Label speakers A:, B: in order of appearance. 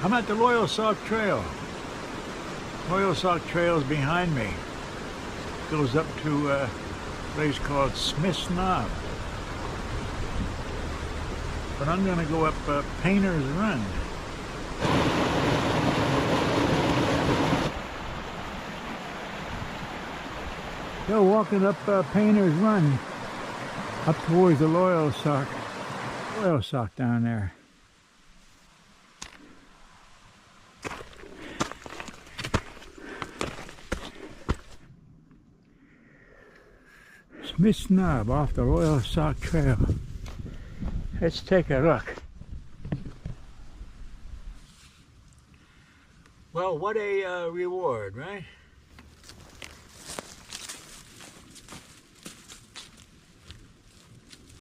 A: I'm at the Loyalsock Trail. Loyalsock Trail is behind me. Goes up to a place called Smith's Knob. But I'm going to go up Painter's Run. So walking up Painter's Run, up towards the Loyalsock down there. Smith's Knob off the Loyalsock Trail. Let's take a look. Well, what a reward, right?